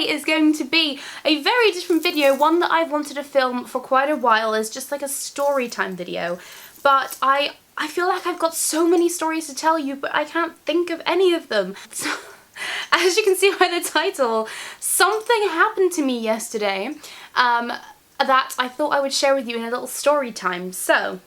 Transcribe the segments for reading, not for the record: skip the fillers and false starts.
is going to be a very different video, one that I've wanted to film for quite a while as just like a story time video. But I feel like I've got so many stories to tell you, but I can't think of any of them. So, as you can see by the title, something happened to me yesterday that I thought I would share with you in a little story time. So,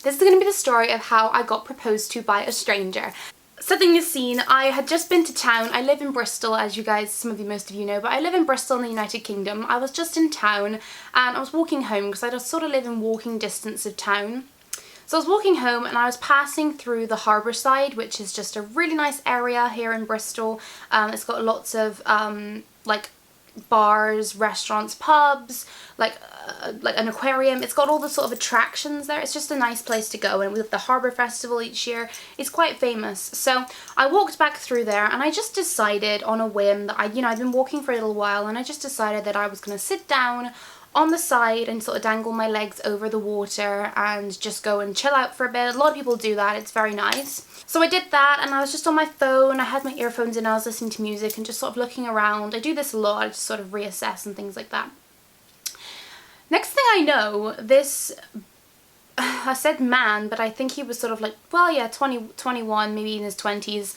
this is going to be the story of how I got proposed to by a stranger. Setting the scene, I had just been to town. I live in Bristol, as you guys, most of you know, but I live in Bristol in the United Kingdom. I was just in town and I was walking home because I just sort of live in walking distance of town. So I was walking home and I was passing through the harbour side, which is just a really nice area here in Bristol. It's got lots of like bars, restaurants, pubs, like an aquarium. It's got all the sort of attractions there. It's just a nice place to go, and with the Harbour Festival each year, it's quite famous. So I walked back through there and I just decided on a whim that I'd been walking for a little while, and I just decided that I was going to sit down on the side and sort of dangle my legs over the water and just go and chill out for a bit. A lot of people do that, it's very nice. So I did that and I was just on my phone, I had my earphones in, I was listening to music and just sort of looking around. I do this a lot, I just sort of reassess and things like that. Next thing I know, this, I said man, but I think he was sort of like, well yeah, 20, 21, maybe in his 20s,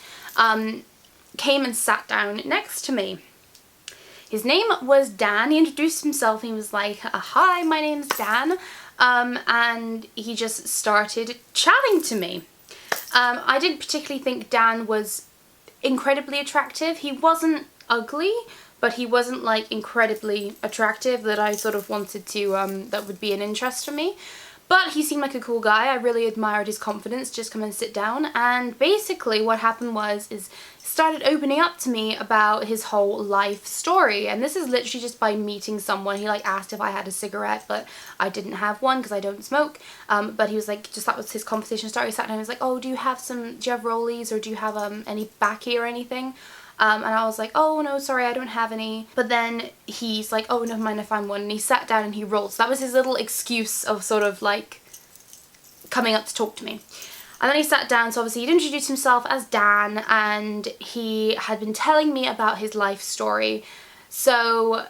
came and sat down next to me. His name was Dan. He introduced himself. He was like, hi, my name's Dan. And he just started chatting to me. I didn't particularly think Dan was incredibly attractive. He wasn't ugly, but he wasn't like incredibly attractive that I sort of wanted to, that would be an interest for me. But he seemed like a cool guy. I really admired his confidence. Just come and sit down. And basically what happened was, he started opening up to me about his whole life story. And this is literally just by meeting someone. He like asked if I had a cigarette, but I didn't have one because I don't smoke. But he was like, just that was his conversation started. He sat down and he was like, oh, do you have rollies, or do you have any baccy or anything? And I was like, oh no, sorry, I don't have any. But then he's like, oh, never mind, I found one. And he sat down and he rolled. So that was his little excuse of sort of like coming up to talk to me. And then he sat down, so obviously he'd introduced himself as Dan, and he had been telling me about his life story. So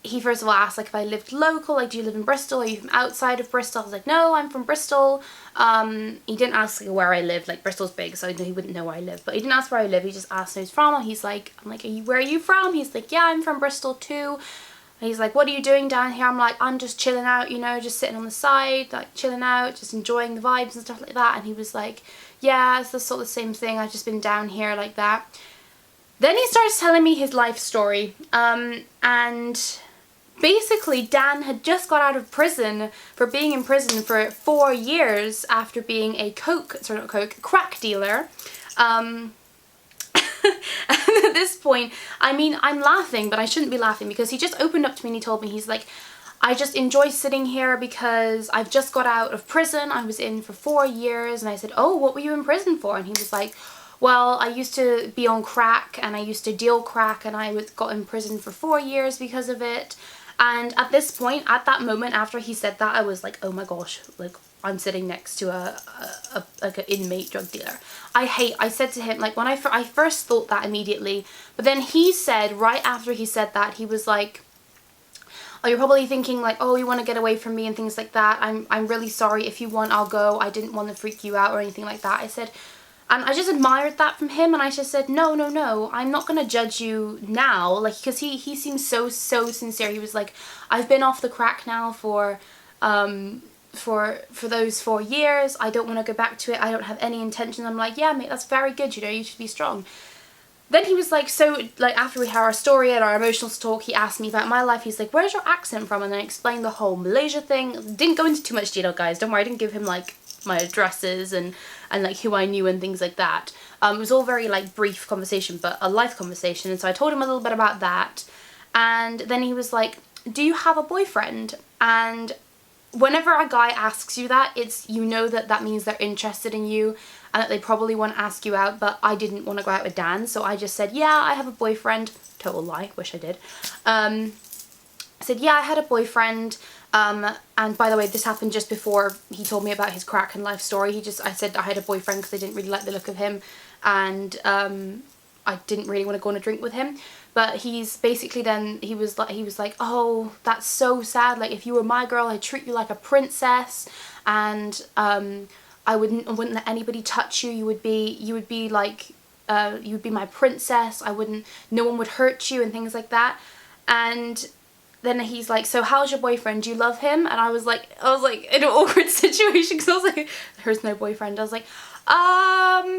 he first of all asked like if I lived local, like do you live in Bristol, are you from outside of Bristol? I was like, no, I'm from Bristol. He didn't ask like where I live, like Bristol's big, so he wouldn't know where I live, but he didn't ask where I live, he just asked where he's from. He's like, I'm like, where are you from? He's like, yeah, I'm from Bristol too. And he's like, what are you doing down here? I'm like, I'm just chilling out, you know, just sitting on the side, like chilling out, just enjoying the vibes and stuff like that. And he was like, yeah, it's the sort of same thing, I've just been down here like that. Then he starts telling me his life story, and basically Dan had just got out of prison for being in prison for 4 years after being a crack dealer. And at this point, I mean, I'm laughing, but I shouldn't be laughing because he just opened up to me and he told me, he's like, I just enjoy sitting here because I've just got out of prison. I was in for 4 years. And I said, oh, what were you in prison for? And he was like, well, I used to be on crack and I used to deal crack, and I got in prison for 4 years because of it. And at this point, at that moment after he said that, I was like, oh my gosh, like I'm sitting next to like an inmate drug dealer. I said to him, like when I first thought that immediately, but then he said, right after he said that, he was like, oh, you're probably thinking like, oh, you want to get away from me and things like that. I'm really sorry. If you want, I'll go. I didn't want to freak you out or anything like that. I said, and I just admired that from him, and I just said, no, no, no, I'm not gonna judge you now, like, because he seems so sincere. He was like, I've been off the crack now for those 4 years. I don't want to go back to it. I don't have any intention. I'm like, yeah, mate, that's very good, you know, you should be strong. Then he was like, so, like, after we had our story and our emotional talk, he asked me about my life. He's like, where's your accent from? And then I explained the whole Malaysia thing. Didn't go into too much detail, guys, don't worry. I didn't give him, like, my addresses and like who I knew and things like that. It was all very like brief conversation, but a life conversation. And so I told him a little bit about that, and then he was like, do you have a boyfriend? And whenever a guy asks you that, it's, you know, that means they're interested in you and that they probably want to ask you out. But I didn't want to go out with Dan, so I just said, yeah, I have a boyfriend. Total lie, wish I did. I said, yeah, I had a boyfriend. And by the way, this happened just before he told me about his crack and life story. I said I had a boyfriend because I didn't really like the look of him, and I didn't really want to go on a drink with him. But he's basically then, he was like, oh, that's so sad. Like, if you were my girl, I'd treat you like a princess, and I wouldn't let anybody touch you. You would be like, you would be my princess. No one would hurt you and things like that. And then he's like, so how's your boyfriend? Do you love him? And I was like in an awkward situation, because I was like, there's no boyfriend. I was like,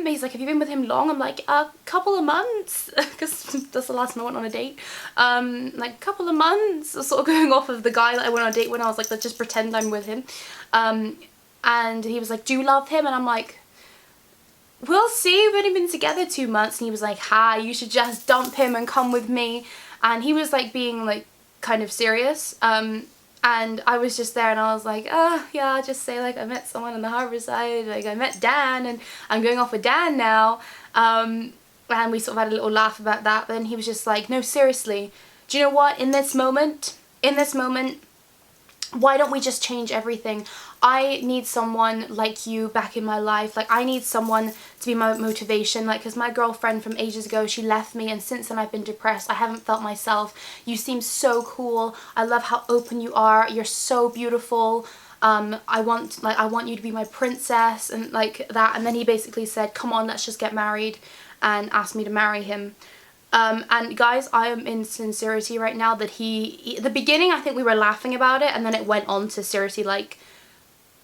he's like, have you been with him long? I'm like, a couple of months, because that's the last time I went on a date. Like a couple of months, sort of going off of the guy that I went on a date when. I was like, let's just pretend I'm with him. And he was like, do you love him? And I'm like, we'll see, we've only been together 2 months. And he was like, hi, you should just dump him and come with me. And he was like being like kind of serious. And I was just there, and I was like, oh yeah, I'll just say like I met someone on the Harborside, like I met Dan, and I'm going off with Dan now. And we sort of had a little laugh about that. But then he was just like, no, seriously, do you know what, in this moment, why don't we just change everything? I need someone like you back in my life. Like, I need someone to be my motivation. Like, because my girlfriend from ages ago, she left me, and since then I've been depressed. I haven't felt myself. You seem so cool. I love how open you are. You're so beautiful. I want you to be my princess, and like that. And then he basically said, come on, let's just get married, and asked me to marry him. And guys, I am in sincerity right now that at the beginning I think we were laughing about it, and then it went on to seriously, like,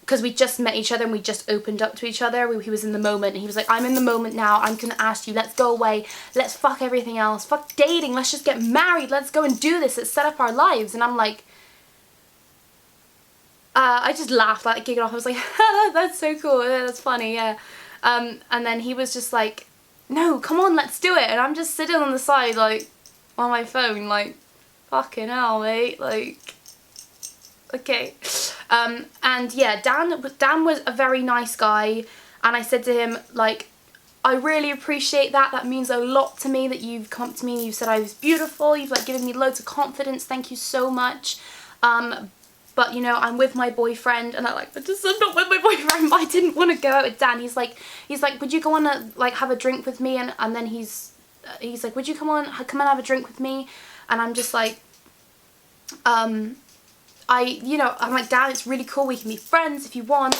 because we just met each other and we just opened up to each other. He was in the moment, and he was like, I'm in the moment now, I'm gonna ask you, let's go away, let's fuck everything else, fuck dating, let's just get married, let's go and do this, let's set up our lives. And I'm like, I just laughed, like, giggled off. I was like, that's so cool, yeah, that's funny, yeah. And then he was just like, no, come on, let's do it. And I'm just sitting on the side, like, on my phone, like, fucking hell, mate, like, okay. And yeah, Dan was a very nice guy, and I said to him, like, I really appreciate that. That means a lot to me that you've come to me and you've said I was beautiful. You've like given me loads of confidence. Thank you so much. But you know, I'm with my boyfriend, and I'm like, but just, I'm not with my boyfriend. I didn't want to go out with Dan. He's like, would you go on a, like, have a drink with me? And then he's like, would you come and have a drink with me? And I'm just like, I'm like, Dan, it's really cool, we can be friends if you want,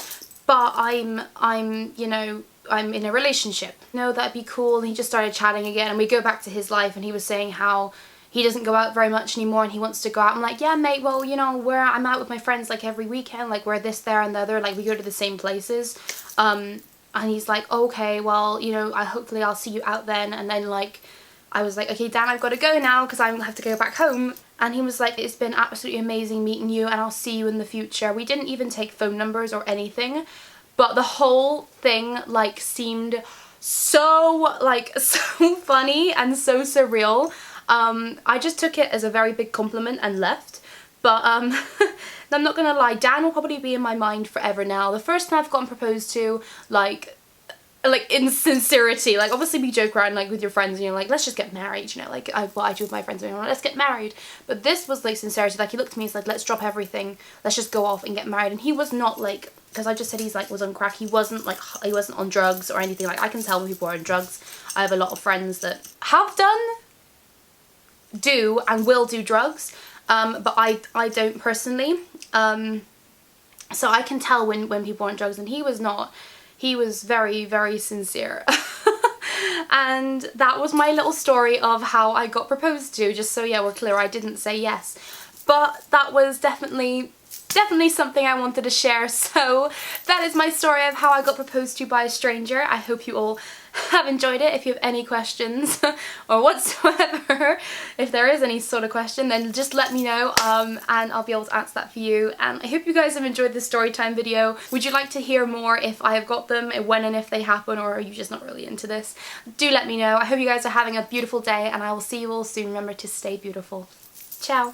but I'm you know, I'm in a relationship. No, that'd be cool. And he just started chatting again, and we go back to his life, and he was saying how he doesn't go out very much anymore and he wants to go out. I'm like, yeah, mate, well, you know, I'm out with my friends like every weekend, like we're this, there and the other, like we go to the same places. And he's like, okay, well, you know, hopefully I'll see you out then. And then like, I was like, okay, Dan, I've got to go now because I have to go back home. And he was like, it's been absolutely amazing meeting you, and I'll see you in the future. We didn't even take phone numbers or anything, but the whole thing like seemed so funny and so surreal. I just took it as a very big compliment and left. But I'm not gonna lie, Dan will probably be in my mind forever now. The first time I've gotten proposed to, like in sincerity, like obviously we joke around like with your friends and you're like, let's just get married, you know, like what I do with my friends, and like, let's get married. But this was like sincerity, like he looked at me, he's like, let's drop everything, let's just go off and get married. And he was not like, because I just said he's like was on crack, he wasn't on drugs or anything. Like I can tell when people are on drugs. I have a lot of friends that have done, do and will do drugs, but I don't personally. So I can tell when people are on drugs, and he was not. He was very, very sincere. And that was my little story of how I got proposed to, just so yeah, we're clear, I didn't say yes. But that was definitely something I wanted to share. So that is my story of how I got proposed to by a stranger. I hope you all have enjoyed it. If you have any questions or whatsoever, if there is any sort of question, then just let me know, and I'll be able to answer that for you. And I hope you guys have enjoyed this story time video. Would you like to hear more if I have got them, when and if they happen, or are you just not really into this? Do let me know. I hope you guys are having a beautiful day, and I will see you all soon. Remember to stay beautiful. Ciao.